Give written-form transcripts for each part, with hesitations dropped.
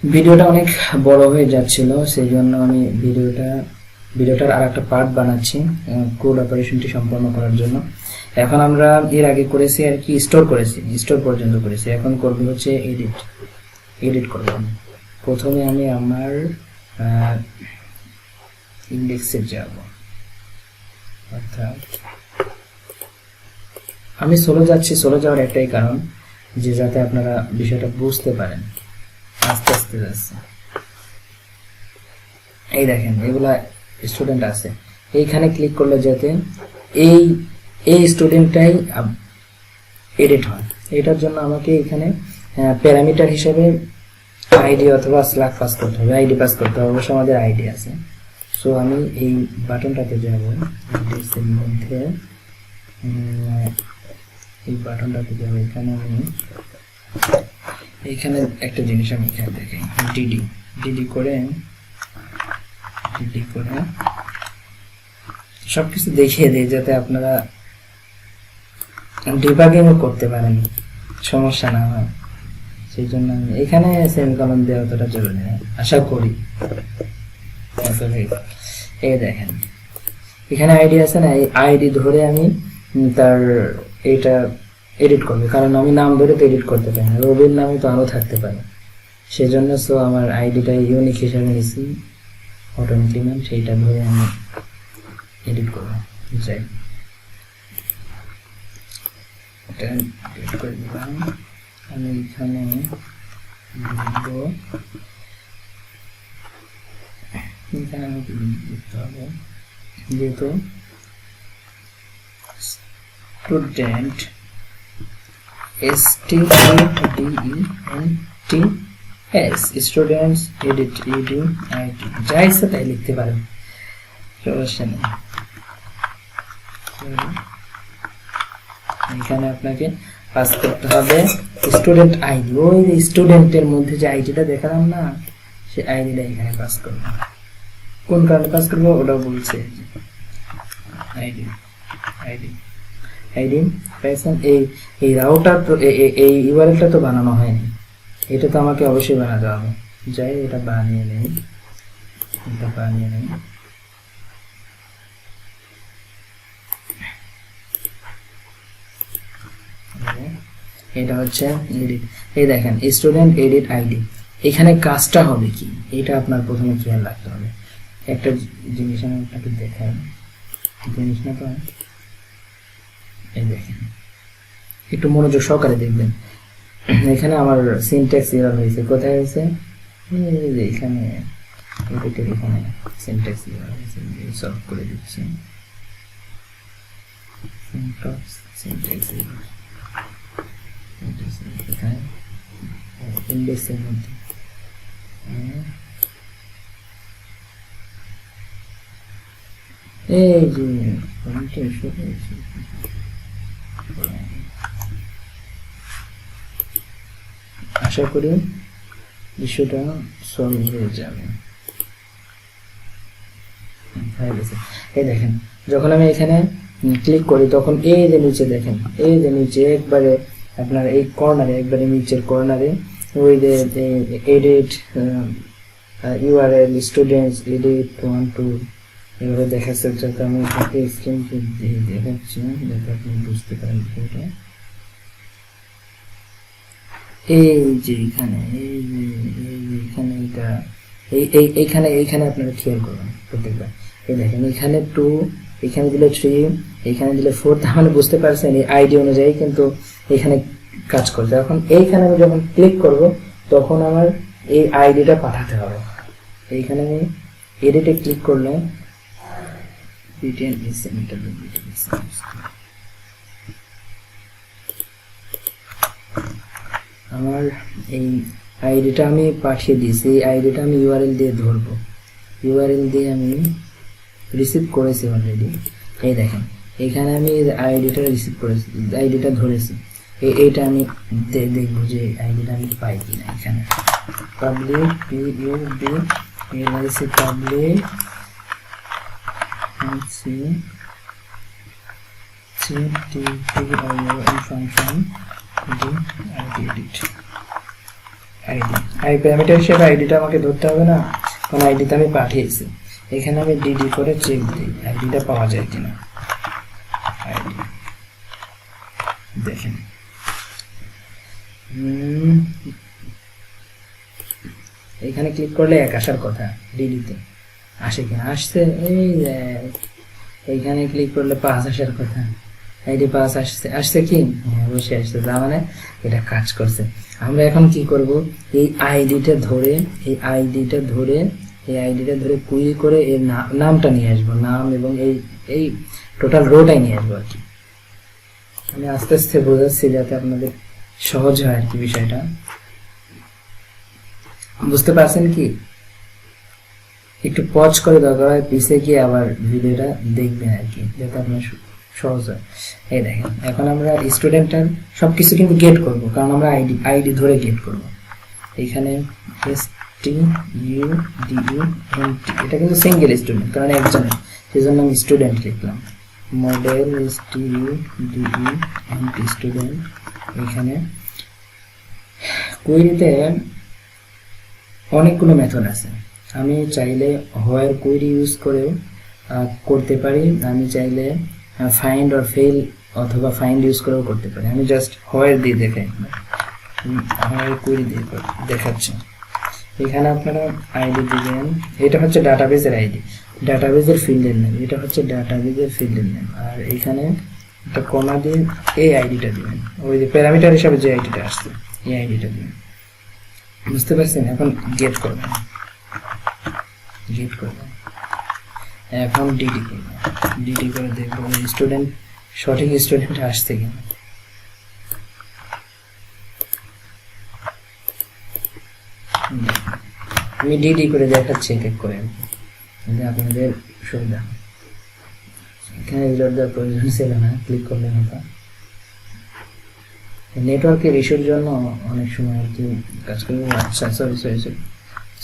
ভিডিওটা অনেক বড় হয়ে যাচ্ছিল, সেই জন্য আমি ভিডিওটার আর একটা পার্ট বানাচ্ছি কোড অপারেশনটি সম্পন্ন করার জন্য। এখন আমরা এর আগে করেছি আর কি, স্টোর পর্যন্ত করেছি। এখন করব হচ্ছে এডিট করব। প্রথমে আমি আমার ইন্ডেক্সে যাব, অর্থাৎ আমি সোলো যাওয়ার একটাই কারণ যে যাতে আপনারা বিষয়টা বুঝতে পারেন। আস্তে আস্তে যাচ্ছে। এই দেখেন এগুলা স্টুডেন্ট আছে, এইখানে ক্লিক করলে যাতে এই স্টুডেন্টটাই এডিট হয়। এটার জন্য আমাকে এখানে প্যারামিটার হিসেবে আইডি অথবা স্ল্যাশ পাস করতে হবে, আইডি পাস করতে হবে। অবশ্য আমাদের আইডি আছে। সো আমি এই বাটনটাতে যাব, ইন্ডেক্সের মধ্যে এই বাটনটাতে যাব। এখানে একটা জিনিস আমি এখানে দেখি, ডিডি করে সবকিছু দেখিয়ে দিই যাতে আপনারা ডিবাগিংও করতে পারেন, সমস্যা না হয়। সেই জন্য আমি এখানে সেমিকলন দেওয়া অতটা জরুরি না, আশা করি। এই দেখেন এখানে আইডি আছে না, এই আইডি ধরে আমি তার এটা এডিট করবে, কারণ আমি নাম ধরে তো এডিট করতে পারি না, রবির নামে তো আরো থাকতে পারে। সেজন্য সো আমার আইডিটা ইউনিক হিসাবে নিছি, অটোমেটিক সেইটা ধরে আমি এডিট করবো। যাই এটা এডিট করে দিলাম। আমি এখানে আমি দিতে হবে, যেহেতু স্টুডেন্ট স্টুডেন্টস এডিট আইডি যা ইচ্ছা তাই লিখতে পারেন, সমস্যা নেই। এখানে আপনাকে পাস করতে হবে স্টুডেন্ট আইডি, ওই যে স্টুডেন্টের মধ্যে যে আইডিটা দেখালাম না, সে আইডিটা এখানে পাস করবো। কোন কারণে পাস করবো ওটাও বলছে, আইডি পাইছেন। এই রাউটার তো এই ইউআরএলটা তো বানানো হয়নি, এটা তো আমাকে অবশ্যই বানাতে হবে। যাই এটা বানিয়ে নেই, এটা হচ্ছে এডিট। এই দেখেন স্টুডেন্ট এডিট আইডি, এখানে কাজটা হবে কি এটা আপনার প্রথমে খেয়াল রাখতে হবে। একটা জিনিস আমি আপনাকে দেখাই, জিনিসটা তো এই দেখেন, একটু মনোযোগ সহকারে দেখবেন। এখানে আমার সিনট্যাক্স এরর হয়েছে, কোথায় হয়েছে? এখানে এখানে সিনট্যাক্স এরর হয়েছে, সলভ করে দিচ্ছি। সিনট্যাক্স এরর ইন্ডেক্সের মধ্যে এই যে আশা করি বিষয়টা সলভ হয়ে যাবে। এই দেখেন যখন আমি এখানে ক্লিক করি তখন এই যে নিচে দেখেন, এই যে নিচে একবারে আপনার এই কর্নারে, একবারে নিচের কর্নারে ওই যে এডিট ইউআরএল স্টুডেন্টস এডিট 1 2 এভাবে দেখাচ্ছে। যাতে আমি আপনাকে স্ক্রিন দেখাচ্ছি যাতে আপনি বুঝতে পারেন বিষয়টা। এই যে এখানে এখানে এটা এইখানে আপনারা খেয়াল করবেন প্রত্যেকবার। এই দেখেন এখানে 2, এখানে দিলে 3, এখানে দিলে 4, তার মানে বুঝতে পারছেন এই আইডি অনুযায়ী কিন্তু এখানে কাজ করছে। এখন এইখানে আমি যখন ক্লিক করব তখন আমার এই আইডিটা পাঠাতে হবে। এইখানে আমি এডিটে ক্লিক করলে আমার এই আইডিটা আমি পাঠিয়ে দিয়েছি, এই আইডিটা আমি ইউআরএল দিয়ে ধরবো, ইউআরএল দিয়ে আমি রিসিভ করেছি অলরেডি। এই দেখেন এখানে আমি আইডিটা রিসিভ করেছি, আইডিটা ধরেছি। এইটা আমি দেখবো যে আইডিটা আমি পাই কিনা। এখানে public PUBLIC public function ID I parameter হিসেবে আইডিটা আমাকে ধরতে হবে না, কারণ আইডিতে আমি পাঠিয়েছি। এখানে আমি ডিডি করে চেক দিই আইডিটা পাওয়া যায় কিনা। আইডি দেখেন, এখানে ক্লিক করলে 1 আসার কথা, ডিডিতে আসে কিনা, আসছে। এইখানে ক্লিক করলে 5 আসার কথা, আইডি 5 আসছে। আসছে কি? হ্যাঁ, অবশ্যই আসছে, তার মানে এটা কাজ করছে। আমরা এখন কি করব, এই আইডিটা ধরে কুইরি করে এর নামটা নিয়ে আসবো, নাম এবং এই টোটাল রোটাই নিয়ে আসবো আর কি। আমি আস্তে আস্তে বোঝাচ্ছি যাতে আপনাদের সহজ হয় আর কি বিষয়টা। বুঝতে পারছেন কি? একটু পজ করে দরকার হয় পিছে গিয়ে আবার ভিডিওটা দেখবেন আর কি, যাতে আপনার সহজ হয়। এই দেখেন, এখন আমরা স্টুডেন্টের সবকিছু কিন্তু গেট করব, কারণ আমরা আইডি ধরে গেট করব। এখানে STUDENT, এটা কিন্তু সিঙ্গেল স্টুডেন্ট, কারণ একজনের, সেজন্য আমি স্টুডেন্ট লিখলাম। Model STUDENT student. এখানে কুইরিতে অনেকগুলো মেথড আছে, আমি চাইলে হোয়ার কুইরি ইউজ করেও করতে পারি, আমি চাইলে ফাইন্ড অর ফেল অথবা ফাইন্ড ইউজ করেও করতে পারি। আমি জাস্ট হোয়ার দিয়ে দেখাই, হোয়ার কুইরি দিয়ে দেখাচ্ছি। এখানে আপনারা আইডি দিবেন, এটা হচ্ছে ডাটাবেজের আইডি, ডাটাবেজের ফিল্ডের নেম, এটা হচ্ছে ডাটাবেজের ফিল্ডের নেম। আর এখানে একটা কমা দিয়ে এই আইডিটা দিবেন, ওই যে প্যারামিটার হিসাবে যে আইডিটা আসছে এই আইডিটা দিবেন। বুঝতে পারছেন? এখন গেট করবেন, এখন ডিডি করবেন, ডিডি করে দেখবো স্টুডেন্ট সঠিক স্টুডেন্ট আসছে কিনা। আমি ডিডি করে দেখাচ্ছি এক এক করে, আপনাদের সুবিধা। এখানে রিলোড দেওয়ার প্রয়োজন ছিল না, ক্লিক করলে হতো। নেটওয়ার্কের ইস্যুর জন্য অনেক সময় আর কি কাজ করবো। আচ্ছা,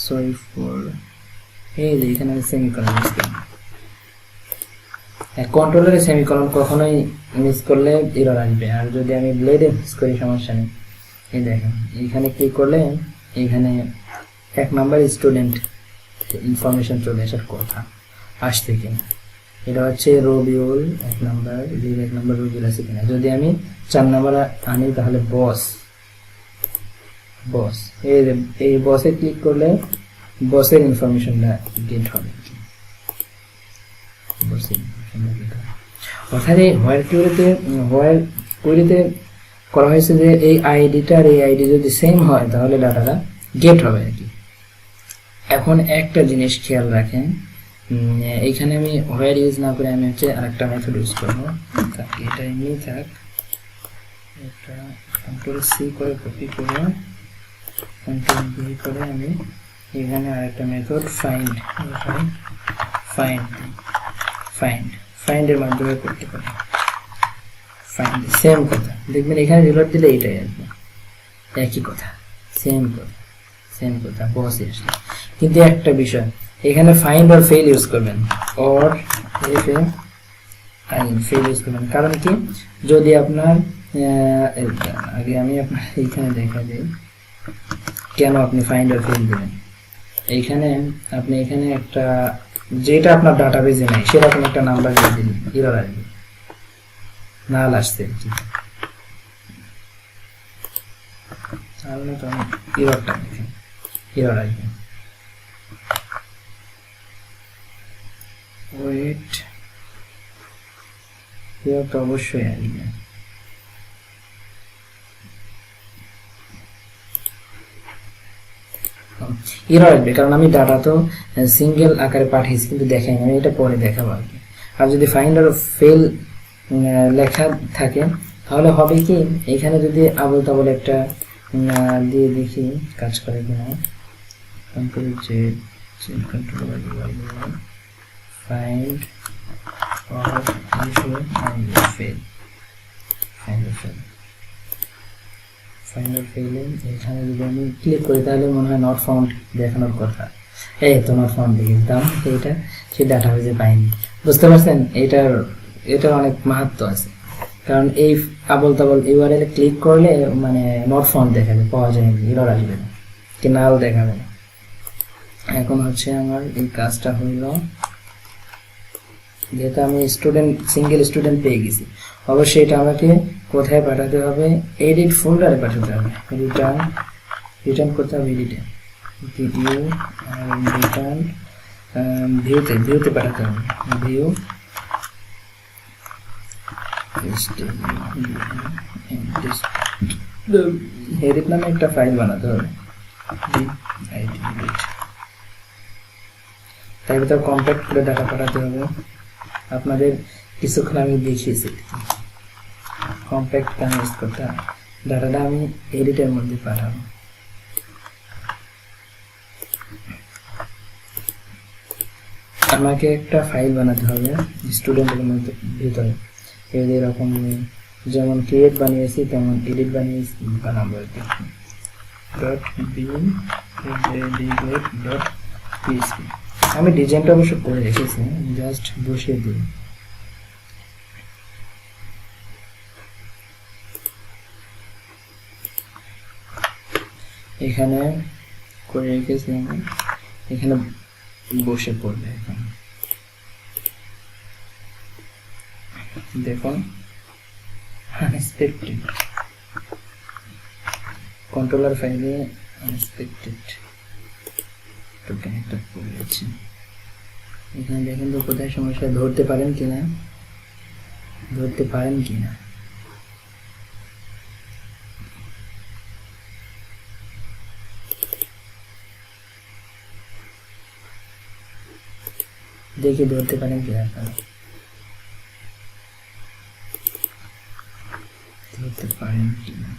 সরি ফর এই যে এখানে সেমিকলন মিস করলাম। কন্ট্রোলারে সেমিকলন কখনোই মিস করলে এরর আসবে, আর যদি আমি ব্লেডে মিস করি সমস্যা নেই। এই দেখেন, এখানে ক্লিক করলে এখানে 1 নাম্বার স্টুডেন্ট ইনফরমেশন চলে আসার কথা, আসছে কিনা। এটা হচ্ছে রবিউল 1 নাম্বার, 1 নাম্বার রবিউল আছে কিনা। যদি আমি 4 নাম্বার আনি তাহলে বস, এই বসে ক্লিক করলে বসের ইনফরমেশনটা গেট হবে। অর্থাৎ এই হোয়ার কুইরিতে করা হয়েছে যে এই আইডিটা আর এই আইডি যদি সেম হয় তাহলে ডাটাটা গেট হবে আর কি। এখন একটা জিনিস খেয়াল রাখেন, এইখানে আমি হোয়ার ইউজ না করে আমি হচ্ছে আরেকটা মেথড ইউজ করবো। এটা এমনি থাক, এটা কন্ট্রোল C করে কপি করে কন্ট্রোল V করে আমি এখানে আরেকটা মেথড ফাইন্ডের মাধ্যমে করতে পারি। ফাইন্ড সেম কথা, দেখবেন এখানে রিলোড দিলে এটাই আসবে, একই কথা, সেম কথা বসে আসলে। কিন্তু একটা বিষয়, এখানে ফাইন্ড অর ফেল ইউজ করবেন, অর ফেল ইউজ করবেন। কারণ কি, যদি আপনার আগে আমি আপনার এইখানে দেখা দিই কেন আপনি ফাইন্ড অর ফেল দেবেন। এইখানে আপনি এখানে একটা যেটা আপনার ডাটাবেজে নেই সেরকম একটা নাম্বার দিয়ে দিন, এরর আসবে, নাল আসছে কি তাহলে তো এররটা দেখেন, এরর আসবে। ওয়েট, এররটা অবশ্যই আসবে। এরর আসবে কারণ আমি ডাটা তো সিঙ্গেল আকারে পাঠিয়েছি কিন্তু দেখাইনি, আমি এটা পরে দেখাবো আর কি। আর যদি ফাইন্ড অর ফেল লেখা থাকে তাহলে হবে কি, এখানে যদি আবল তাবল একটা দিয়ে দেখি কাজ করে কিনা। Control Z, control find or fail, find ফেলে এখানে যদি আমি ক্লিক করি তাহলে মনে হয় নট ফাউন্ড দেখানোর কথা। এই তো নট ফাউন্ড দেখলাম, এইটা সেই ডাটাবেজে পাইনি। বুঝতে পারছেন, এটার অনেক মাহাত্ম্য আছে। কারণ এই আবল তাবল ইউআরএল ক্লিক করলে মানে নট ফাউন্ড দেখাবে, পাওয়া যায়নি, এরর আসবে না। কি নাল দেখাবে না। এখন হচ্ছে আমার এই কাজটা হইল, যেহেতু আমি স্টুডেন্ট সিঙ্গেল স্টুডেন্ট পেয়ে গেছি, অবশ্যই এটা আমাকে কোথায় পাঠাতে হবে, এডিট ফোল্ডারে পাঠাতে হবে। রিটার্ন করতে হবে এডিটে, ভিডিও রিটার্ন ভিউতে পাঠাতে হবে, ভিউ এডিট নামে একটা ফাইল বানাতে হবে, তার ভিতর কম্প্যাক্ট করে ডাটা পাঠাতে হবে। আপনাদের কিছুক্ষণ আমি দেখিয়েছি কম্প্যাক্ট কানেক্ট করতে হবে, ডাটাটা আমি এডিটের মধ্যে পাঠাবো। আমাকে একটা ফাইল বানাতে হবে স্টুডেন্টের মধ্যে ভিতরে, এরকম যেমন ক্রিয়েট বানিয়েছি তেমন এডিট বানিয়েছি বানাবো আর কি। .bin আমি ডিজাইনটা অবশ্য করে রেখেছি, জাস্ট বসিয়ে দিই। এখানে করে রেখেছি আমি, এখানে বসে পড়বে। এখন দেখুন আনএক্সপেক্টেড কন্ট্রোলার ফাইলে আনএক্সপেক্টেড টোকেন একটা করেছি। এখানে দেখেন তো কোথায় সমস্যা, ধরতে পারেন কিনা, দেখি ধরতে পারেন কিনা আপনারা, ধরতে পারেন কিনা।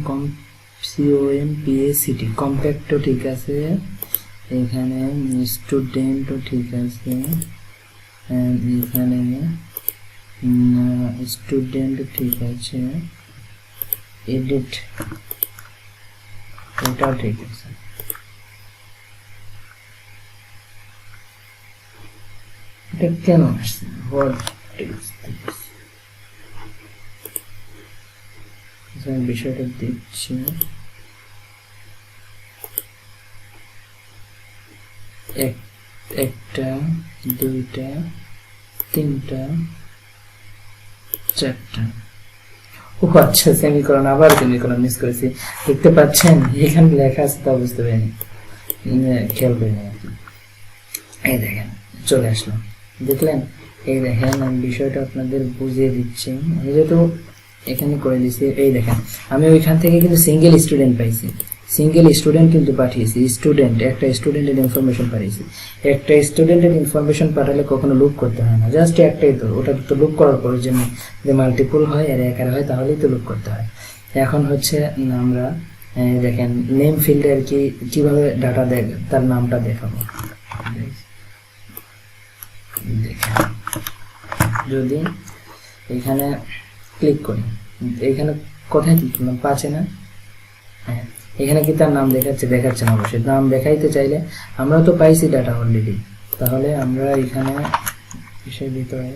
COMPACT কম্প্যাক্টও ঠিক আছে, এখানে স্টুডেন্টও ঠিক আছে, এখানে স্টুডেন্ট ঠিক আছে, এডিট এটাও ঠিক আছে। এটা কেন আসছে, বিষয়টা দেখছি। একটা দুইটা তিনটা চারটা, ও আচ্ছা সেমিকোলন, আবার সেমিকোলন মিস করেছি। দেখতে পাচ্ছেন এখানে লেখা আছে, তা বুঝতে পারিনি, খেয়াল করিনি আর কি। এই দেখেন চলে আসলাম, দেখলেন? এই দেখেন আমি বিষয়টা আপনাদের বুঝিয়ে দিচ্ছি। আমি যেহেতু এখানে করে দিচ্ছি, এই দেখেন আমি ওইখান থেকে কিন্তু সিঙ্গেল স্টুডেন্ট পাইছি, সিঙ্গেল স্টুডেন্ট কিন্তু পাঠিয়েছি, স্টুডেন্ট একটা স্টুডেন্টের ইনফরমেশন পাঠিয়েছি। একটা স্টুডেন্টের ইনফরমেশন পাঠালে কখনো লুপ করতে হয় না, জাস্ট একটাই তো, ওটা তো লুপ করার পর যে মাল্টিপল হয় আর একার হয় তাহলেই তো লুপ করতে হয়। এখন হচ্ছে আমরা দেখেন নেম ফিল্ডে আর কি কিভাবে ডাটা দেখ তার নামটা দেখাবো। দেখেন যদি এখানে ক্লিক করি, এখানে কোথায় ক্লিক করলাম, পাচ্ছে না, হ্যাঁ এখানে কি তার নাম দেখাচ্ছে না, অবশ্যই নাম দেখাইতে চাইলে আমরা তো পাইছি ডাটা অলরেডি, তাহলে আমরা এখানে বিষয়ের ভিতরে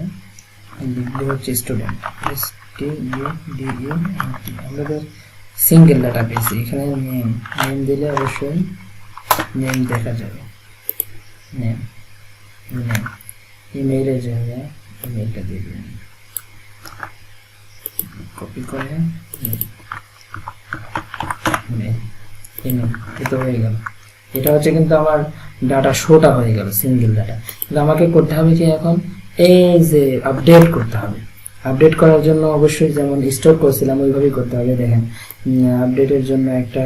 লিখবো হচ্ছে স্টুডেন্ট, আমরা তো সিঙ্গেল ডাটা পেয়েছি। এখানে নেম দিলে অবশ্যই নেম দেখা যাবে, নেম ইমেইলের জায়গায় ইমেইলটা দিয়ে দিবেন, কপি করে এটা হয়ে গেল। এটা হচ্ছে কিন্তু আমার ডাটা শোটা হয়ে গেল, সিঙ্গেল ডাটা। কিন্তু আমাকে করতে হবে কি এখন, এই যে আপডেট করতে হবে। আপডেট করার জন্য অবশ্যই যেমন স্টোর করছিলাম ওইভাবেই করতে হবে। দেখেন আপডেটের জন্য একটা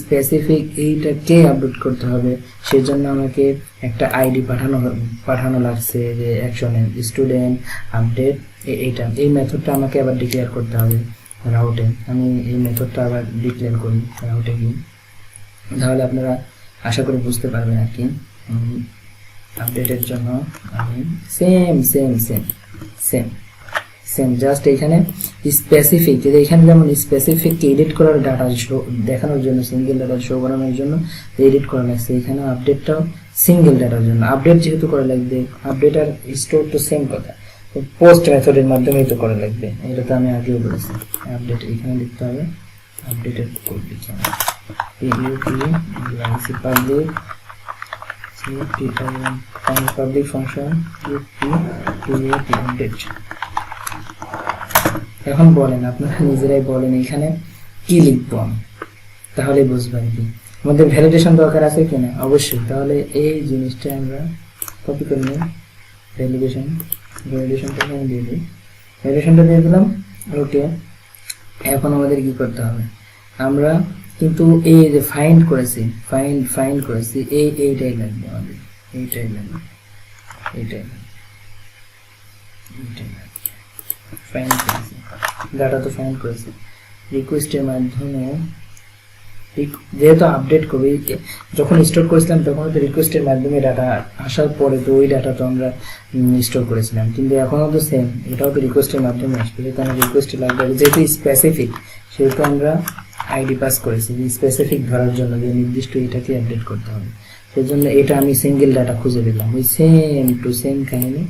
স্পেসিফিক এইটাকে আপডেট করতে হবে, সেজন্য আমাকে একটা আইডি পাঠানো লাগছে, যে অ্যাকশনের স্টুডেন্ট আপডেট এইটা, এই মেথডটা আমাকে আবার ডিক্লেয়ার করতে হবে রাউটে। আমি এই মেথডটা আবার ডিক্লেয়ার করি রাউটে গিয়ে, তাহলে আপনারা আশা করি বুঝতে পারবেন আর কি। আপডেটের জন্য আমি সেম জাস্ট এখানে স্পেসিফিক, এখানে যেমন স্পেসিফিক এডিট করার ডাটা শো দেখানোর জন্য, সিঙ্গেল ডাটা শো করানোর জন্য এডিট করা লাগছে, এখানে আপডেটটাও সিঙ্গেল ডাটার জন্য আপডেট যেহেতু করা লাগবে, আপডেট আর স্টোর তো সেম কথা, পোস্ট মেথডের মাধ্যমেই তো করা লাগবে, এটা তো আমি আগেও বলেছি। আপডেট এখানে লিখতে হবে, আপডেটের কোড লিখতে হবে পাবলিক ফাংশন আপডেট। এখন বলেন, আপনারা নিজেরাই বলেন এখানে কি লিখবো আমি, তাহলে বুঝবেন কি আমাদের ভ্যালিডেশন দরকার আছে কিনা। অবশ্যই, তাহলে এই জিনিসটা আমরা কপি করে নিই, ভ্যালিডেশনটা এখানে দিয়ে দিই, ভ্যালিডেশনটা দিয়ে দিলাম। ওকে, এখন আমাদের কি করতে হবে, আমরা কিন্তু এই যে ফাইন্ড করেছি এইটাই লাগবে আমাদের, এইটাই লাগবে ফাইন্ড করেছি, ডাটা তো ফাইন্ড করেছি রিকোয়েস্টের মাধ্যমে। যেহেতু আপডেট করবে, যখন স্টোর করেছিলাম তখন তো রিকোয়েস্টের মাধ্যমে ডাটা আসার পরে তো ওই ডাটা তো আমরা স্টোর করেছিলাম, কিন্তু এখনও তো সেম, এটাও তো রিকোয়েস্টের মাধ্যমে আসবে, যেহেতু আমরা রিকোয়েস্টে লাগবে, যেহেতু স্পেসিফিক সেহেতু আমরা আইডি পাস করেছি স্পেসিফিক ধরার জন্য, যে নির্দিষ্ট এটাকে আপডেট করতে হবে। সেই জন্য এটা আমি সিঙ্গেল ডাটা খুঁজে দিলাম, ওই সেম টু সেম কাহিনী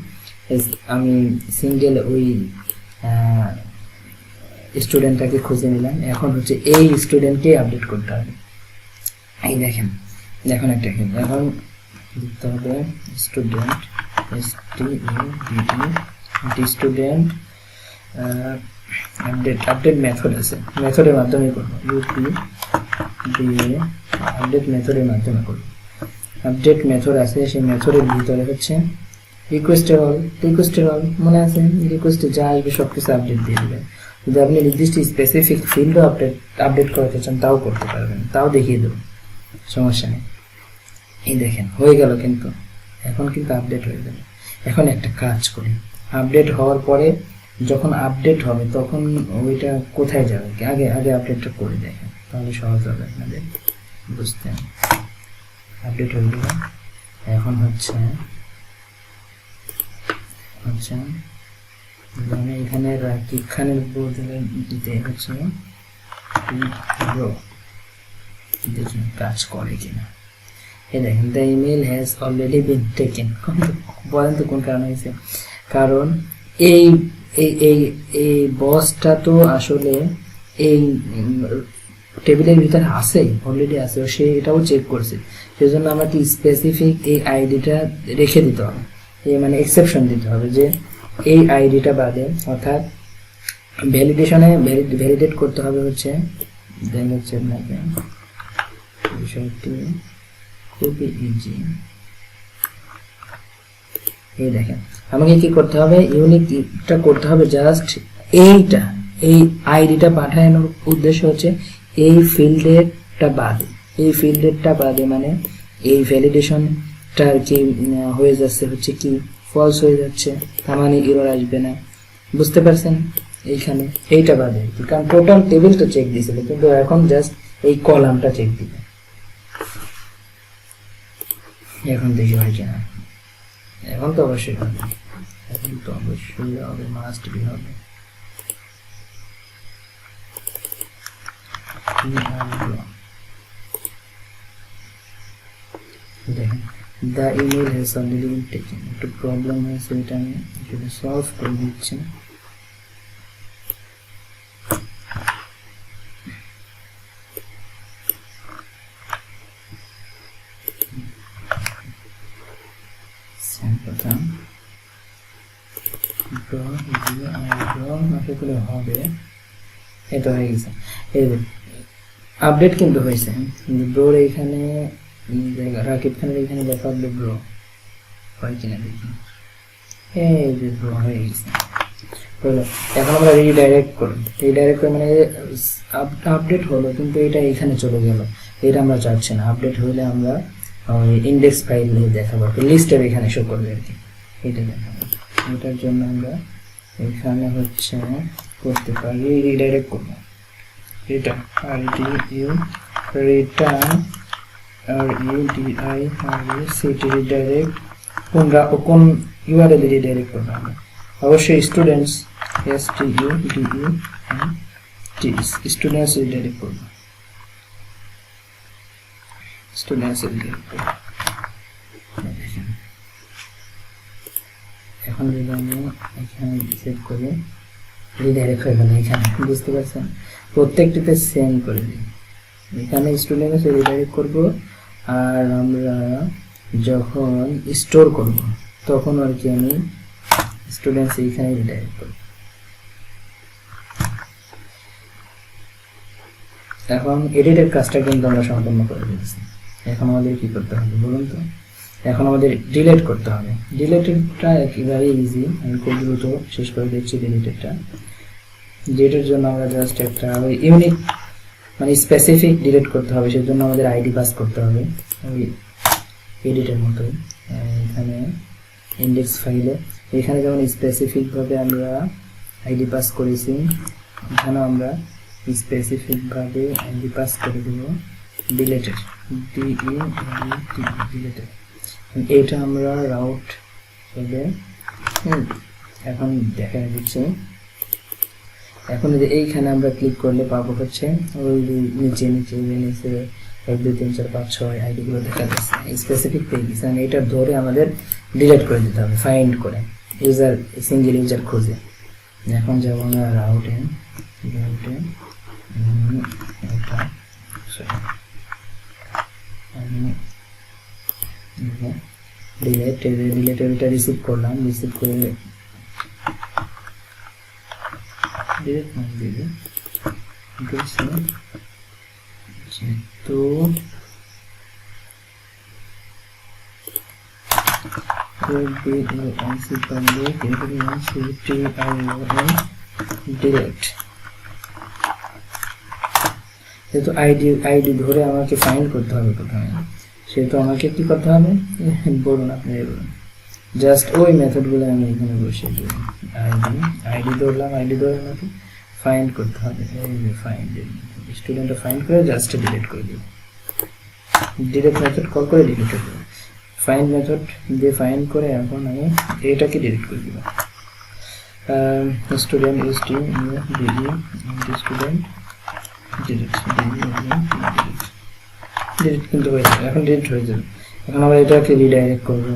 আমি সিঙ্গেল ওই স্টুডেন্টটাকে খুঁজে নিলাম। এখন হচ্ছে এই স্টুডেন্টকে আপডেট করতে হবে। এই দেখেন একটা ক্ষেত্রে এখন লিখতে হবে স্টুডেন্ট স্টুডেন্ট আপডেট মেথড আছে, মেথডের মাধ্যমে করবো, আপডেট মেথডের মাধ্যমে করবো। আপডেট মেথড আছে, সেই মেথডের ভিতরে হচ্ছে রিকোয়েস্টের অল মনে আছে, রিকোয়েস্টে যা আসবে সব কিছু আপডেট দিয়ে দেবেন। যদি আপনি নির্দিষ্ট স্পেসিফিক ফিল্ডও আপডেট করাতে চান তাও করতে পারবেন, তাও দেখিয়ে দেবো, সমস্যা নেই। এই দেখেন হয়ে গেল, কিন্তু এখন কিন্তু আপডেট হয়ে গেল। এখন একটা কাজ করি, আপডেট হওয়ার পরে যখন আপডেট হবে তখন ওইটা কোথায় যাবে, আগে আপডেটটা করে দেখেন, তাহলে সহজ হবে আপনাদের বুঝতে। আপডেট হয়ে গেল, এখন হচ্ছে মানে এখানে রাকিব খানের বদলে দিতে হচ্ছে দেখি কাজ করে কিনা। এই দেখেন the email has already been taken, বলেন তো কোন কারণে হয়েছে, কারণ এই এই বসটা তো আসলে এই টেবিলের ভিতরে আছে, অলরেডি আছে, সে এটাও চেক করছে, সেজন্য আমাকে স্পেসিফিক এই আইডিটা রেখে দিতে হবে, এই মানে এক্সেপশন দিতে হবে যে এই আইডিটা বাদে, অর্থাৎ ভ্যালিডেট করতে হবে হচ্ছে আপনাকে বিষয়টি খুবই ইজি। এই দেখেন আমাকে কি করতে হবে, ইউনিকটা করতে হবে, জাস্ট এই আইডিটা পাঠানোর উদ্দেশ্য হচ্ছে এই ফিল্ডেরটা বাদে, মানে এই ভ্যালিডেশনটা কি হয়ে যাচ্ছে হচ্ছে কি ফলস হয়ে যাচ্ছে, তার মানে এরর আসবে না, বুঝতে পারছেন। এইখানে এইটা বাদে, কারণ টোটাল টেবিল তো চেক দিয়েছিল, কিন্তু এখন জাস্ট এই কলামটা চেক দিবে। এখন দেখি হয় কিনা, এখন তো অবশ্যই হবে, মাস্ট বি হবে। দেখেন the email has already been taken, একটু প্রবলেম হয়েছে, এটা আমি সেটা সলভ করে দিচ্ছি। হবে, এটা হয়ে গেছে। এই আপডেট কিন্তু হয়েছে, ব্রোর এইখানে রাকিব খানের এখানে লেখা হবে ব্রো, হয় কিনা দেখি, এই যে ব্রো হয়ে গেছে। এখন আমরা রিডাইরেক্ট করি, মানে আপডেট হলো কিন্তু এটা এখানে চলে গেল, এটা আমরা চাচ্ছি না। আপডেট হলে আমরা ইন্ডেক্স ফাইল দেখাবো, লিস্টের এখানে শো করবে আর কি, এটা দেখাবো। এটার জন্য আমরা এখানে হচ্ছে করতে পারি রিডাইরেক্ট করবো, রিটার্ন রিডাইরেক্ট কোন ইউআরএল এ রিডাইরেক্ট করবো আমরা, অবশ্যই স্টুডেন্টস স্টুডেন্টস রিডাইরেক্ট করবো, এখন এখন যদি আমি এখানে সেভ করি রিডাইরেক্ট হয়ে গেল। এখানে বুঝতে পারছেন, প্রত্যেকটিতে সেম করে দিই। এখানে স্টুডেন্ট এসে রিডাইরেক্ট করবো, আর আমরা যখন স্টোর করব তখন আর কি আমি স্টুডেন্টস এইখানে রিডাইরেক্ট করব। এখন এডিটের কাজটা কিন্তু আমরা সম্পন্ন করে দিয়েছি। এখন আমাদের কি করতে হবে বলুন তো? এখন আমাদের ডিলিট করতে হবে। ডিলিটেডটা একেবারে ইজি, আমি খুব দ্রুত শেষ করে দিচ্ছি ডিলিটেডটা। যেটার জন্য আমরা জাস্ট একটা ওই ইউনিক মানে স্পেসিফিক ডিলিট করতে হবে, সেজন্য আমাদের আইডি পাস করতে হবে ওই এডিটের মতোই। এখানে ইন্ডেক্স ফাইলে এখানে যেমন স্পেসিফিকভাবে আমরা আইডি পাস করেছি, এখানেও আমরা স্পেসিফিকভাবে আইডি পাস করে দেব ডিলিটেড, ডিলিটেড। এটা আমরা রাউট হবে। এখন দেখা দিচ্ছে, এখন এইখানে আমরা ক্লিক করলে পাবো হচ্ছে ওই নিচে নিচে নিচে 1 2 3 4 5 6 আইডিগুলো দেখা যাচ্ছে, স্পেসিফিক পেয়ে গেছে। এটা ধরে আমাদের ডিলিট করে দিতে হবে ফাইন্ড করে, ইউজার সিঙ্গেল ইউজার খুঁজে। এখন যাব আমরা রাউটে, এটা ডিলিটেডটা রিসিভ করলাম, রিসিভ করে ডিলিট না দিলে যেহেতু যেহেতু আইডি ধরে আমাকে ফাইন্ড করতে হবে প্রথমে, সেহেতু আমাকে কি করতে হবে বলুন, আপনি বলুন। জাস্ট ওই মেথডগুলো আমি এখানে বসিয়ে দেব। আইডি ধরলাম, আইডি ধরে আমাকে ফাইন্ড করতে হবে। ফাইন্ড স্টুডেন্টটা ফাইন্ড করে জাস্ট ডিলিট করে দেব। ডিলিট মেথড কল করে ডিলিট করে দেব। ফাইন্ড মেথড দিয়ে ফাইন্ড করে এখন আমি এটাকে ডিলিট করে দেব। স্টুডেন্ট স্টুডেন্ট ডিলিট কিন্তু হয়ে যাবে, এখন ডিলিট হয়ে যাবে। এখন আমরা এটাকে রিডাইরেক্ট করবো,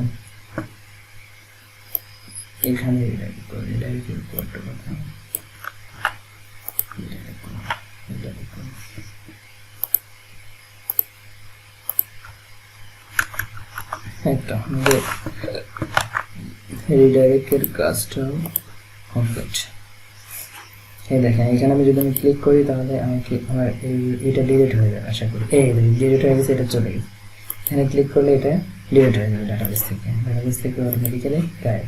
এখানে রিডাইরেক্ট করবো। রিডাইরেক্টের পরটা কথা একটা আমাদের রিডাইরেক্টের কাজটা কমপ্লিট। এই দেখেন এখানে আমি যদি আমি ক্লিক করি তাহলে আমাকে আমার এটা ডিলিট হয়ে যাবে আশা করি। এই ডিলিট হয়ে গেছে, এটা চলে গেছে। এখানে ক্লিক করলে এটা ডিলিট হয়ে যাবে ডাটাবেস থেকে অটোমেটিক্যালি গায়েব।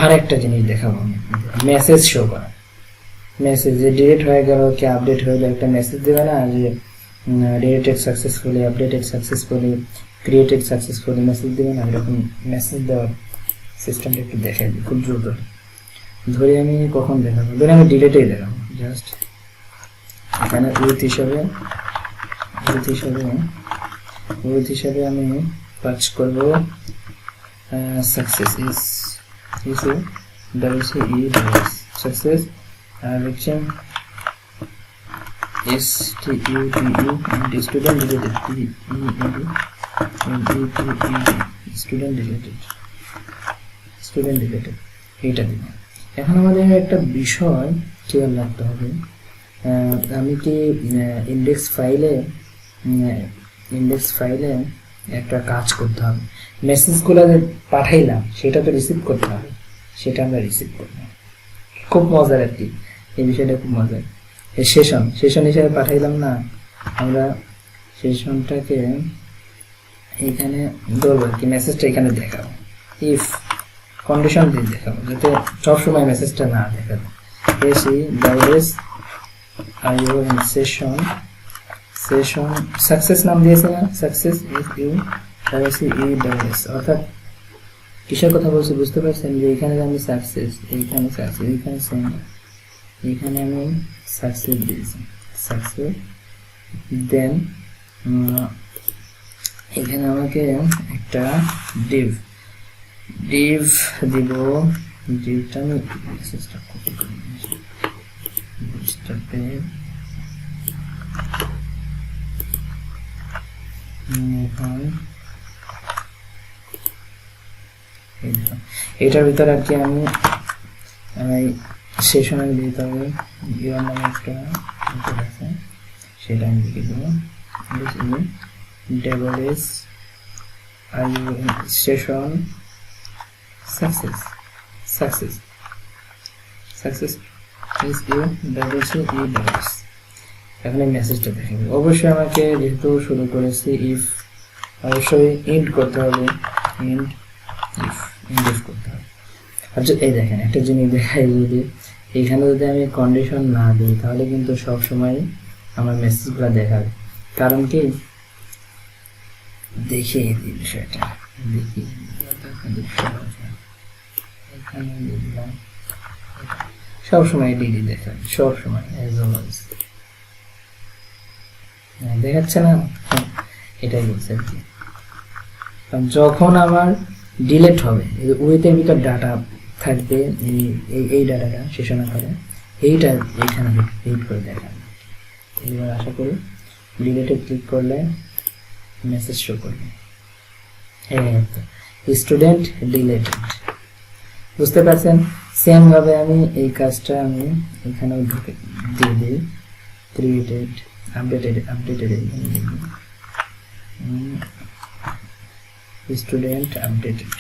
আর একটা জিনিস দেখাবো আমি, মেসেজ শো করা। মেসেজ যে ডিলিট হয়ে গেল কি আপডেট হয়ে গেল, একটা মেসেজ দেবে না যে deleted successfully, updated successfully, created successfully message দেবে না? এরকম মেসেজ দেওয়ার সিস্টেমটা একটু দেখাই দিই খুব দ্রুত। ধরে আমি কখন দেখাবো, ধরে আমি ডিলিটেই দেখাবো। জাস্ট এখানে উইথ হিসাবে আমি পাঁচ করবো সাকসেস সাকসেস, আর হচ্ছে স্টুডেন্ট ডিলিটেড, স্টুডেন্ট ডিলিটেড এইটা দিব। এখন আমাদের একটা বিষয় খেয়াল রাখতে হবে, আমি কি ইন্ডেক্স ফাইলে একটা কাজ করতে হবে। মেসেজগুলো পাঠাইলাম সেটা তো রিসিভ করতে হবে, সেটা আমরা রিসিভ করবো। খুব মজার আর কি, এই বিষয়টা খুব মজার। সেশন হিসেবে পাঠাইলাম না, আমরা সেশনটাকে এখানে ধরবো আর কি, মেসেজটা এখানে দেখাবো। ইফ কন্ডিশন দিয়ে দেখাবো যাতে সবসময় মেসেজটা না দেখাবো। সেশন সাকসেস নাম দিয়েছে না, সাকসেস অর্থাৎ কিসের কথা বলছি বুঝতে পারছেন? যে এখানে আমি সাকসেস, এইখানে সাকসেস, এইখানে সেম, এইখানে আমি সাকসেস দিয়েছি, সাকসেস। দেন এখানে আমাকে একটা ডিভ দিব। ডিভটা আমি মেসেজটা কপি করে নিয়েছি, এটার ভিতরে আর কি আমি সেশনে দিতে হবে ইউর নামে একটা আছে, সেটা আমি লিখে দেবো double S R U session success success success S U double C E double S. এখন এই মেসেজটা দেখে অবশ্যই আমাকে যেহেতু শুরু করেছি ইফ অবশ্যই ইন্ড করতে হবে, ইন্ড ইফ করতে হবে। আচ্ছা এই দেখেন একটা জিনিস দেখাই, যদি এখানে যদি আমি কন্ডিশন না দিই তাহলে কিন্তু সব সময় আমার মেসেজগুলো দেখাবে। কারণ কি দেখিয়ে দিই বিষয়টা, দেখি এখানে দিলাম সব সময় ডিডি দেখাবে, সব সময় অ্যাজ অলওয়েজ দেখাচ্ছে না, এটাই বলছে আর কি। যখন আমার ডিলেট হবে উইথের ভিতর ডাটা থাকবে, এই ডাটাটা সেশন আকারে এইটা এইখানে হিট করে দেখাবে। এবার আশা করি ডিলেটে ক্লিক করলে মেসেজ শো করবে, স্টুডেন্ট ডিলেটেড। বুঝতে পারছেন? সেম ভাবে আমি এই কাজটা আমি এখানেও ঢুকে দিয়ে দিই, ক্রিয়েটেড আপডেটেড স্টুডেন্ট আপডেটেড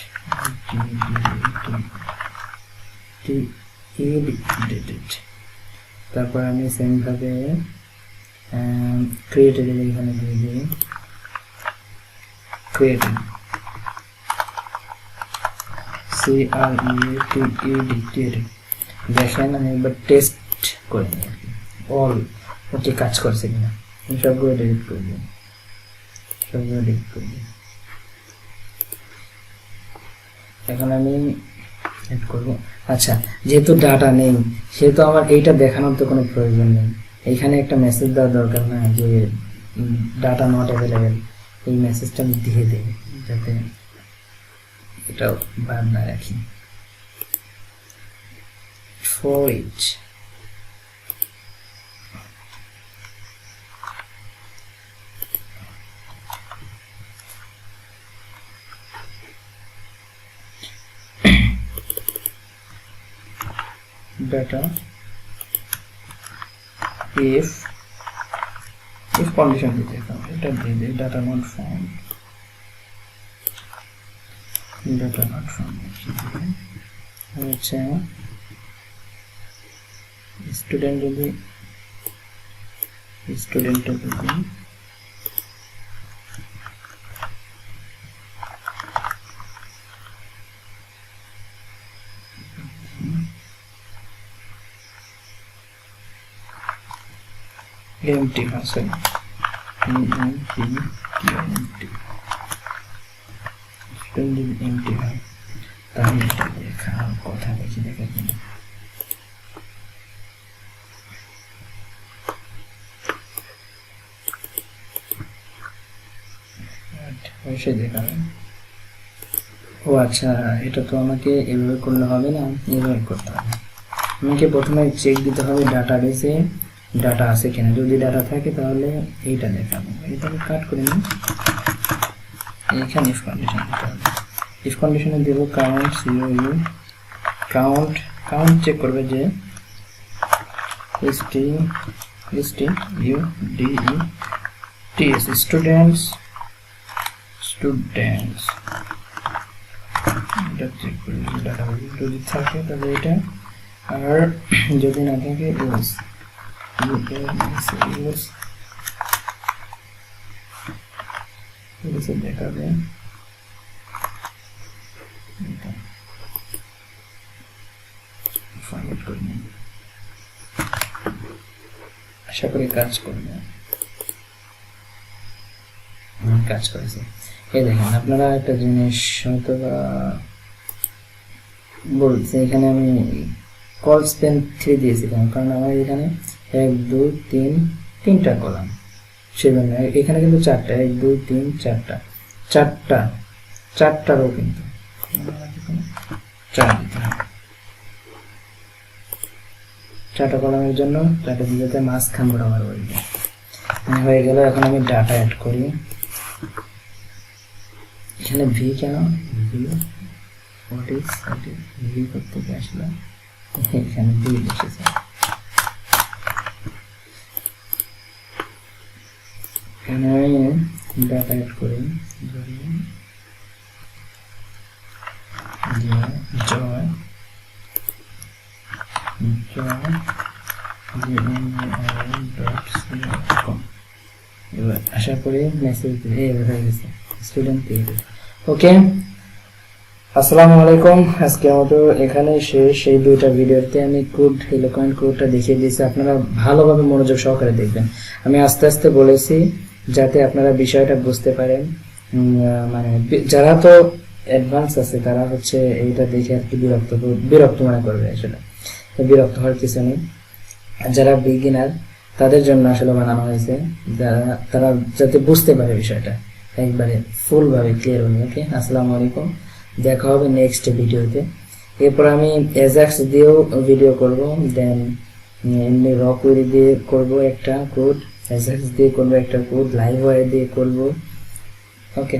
তারপর আমি সেম ভাবে ক্রিয়েটেড এখানে দিয়ে দিই ক্রিয়েটেড CREATED। দেখেন আমি একবার টেস্ট করে নিই আর কি অল ওকে কাজ করছে কিনা, সবগুলো ডিলিট করে দিই, সবগুলো ডিলিট করে দিই। এখন আমি এড করব। আচ্ছা যেহেতু ডাটা নেই সেহেতু আমার এইটা দেখানোর তো কোনো প্রয়োজন নেই, এইখানে একটা মেসেজ দেওয়ার দরকার না যে ডাটা নট অ্যাভেলেবেল, এই মেসেজটা আমি দিয়ে দিই যাতে এটাও বাদ না রাখি। for each data if condition দিতে হবে, এটা দিয়ে দিই data not found, data not found হচ্ছে স্টুডেন্ট যদি স্টুডেন্ট যদি empty আছে empty হয় তাহলে এটা দেখা কথা বেশি দেখা যায় না। অবশ্যই দেখাবেন। ও আচ্ছা এটা তো আমাকে এভাবে করলে হবে না, এভাবে করতে হবে। আমাকে প্রথমে চেক দিতে হবে ডাটাবেসে ডাটা আছে কিনা, যদি ডাটা থাকে তাহলে এইটা দেখাবো। এটা আমি কাট করে নিই, এখানে ইফ কন্ডিশন দিতে হবে। ইফ কন্ডিশনে দেব কাউন্ট সিইউ কাউন্ট কাউন্ট চেক করবে যে STUDENTS স্টুডেন্টস এটা চেক করবে ডাটা যদি থাকে তাহলে এটা, আর যদি না থাকে ইউজ দেখাবে। আশা করি কাজ করবে, কাজ করেছে। এই দেখেন আপনারা একটা জিনিস হয়তো বলছে, এখানে আমি কল স্পেন 3 দিয়েছিলাম কারণ আমার এখানে 1 2 3 তিনটা কলাম, সেজন্য এখানে কিন্তু 4টা 1 2 3 4টারও কিন্তু 4 দিতে হবে। 4টা কলামের জন্য 4টা দিতে মাঝখান বরাবর বলবে হয়ে গেল। এখন আমি ডাটা অ্যাড করি, এখানে ভি কেন ভি হোয়াট ইজ ভি করতে আসলাম, এখানে দুই লিখেছে। এখানে আমি ডাটা অ্যাড করি, জয় এবার আশা করি মেসেজ হয়ে গেছে স্টুডেন্ট পেজ। ওকে, আসসালামু আলাইকুম। আজকে মতো এখানে শেষ। এই দুইটা ভিডিওতে আমি কোড এলোকোয়েন্ট কোডটা দেখিয়ে দিয়েছি, আপনারা ভালোভাবে মনোযোগ সহকারে দেখবেন। আমি আস্তে আস্তে বলেছি যাতে আপনারা বিষয়টা বুঝতে পারেন। মানে যারা তো অ্যাডভান্স আছে তারা হচ্ছে এইটা দেখে আর কি বিরক্ত মনে করবে, আসলে বিরক্ত হওয়ার কিছু নেই। যারা বিগিনার তাদের জন্য আসলে বানানো হয়েছে, তারা যাতে বুঝতে পারে বিষয়টা একবারে ফুল ভাবে ক্লিয়ার হবে। ওকে, আসসালামু আলাইকুম, দেখা হবে নেক্সট ভিডিওতে। এরপর আমি এজাক্স দিয়েও ভিডিও করব, দেন এমনি র কোয়েরি দিয়ে করব একটা কোড, এজাক্স দিয়ে করবো একটা কোড, লাইভ ওয়্যার দিয়ে করব। ওকে।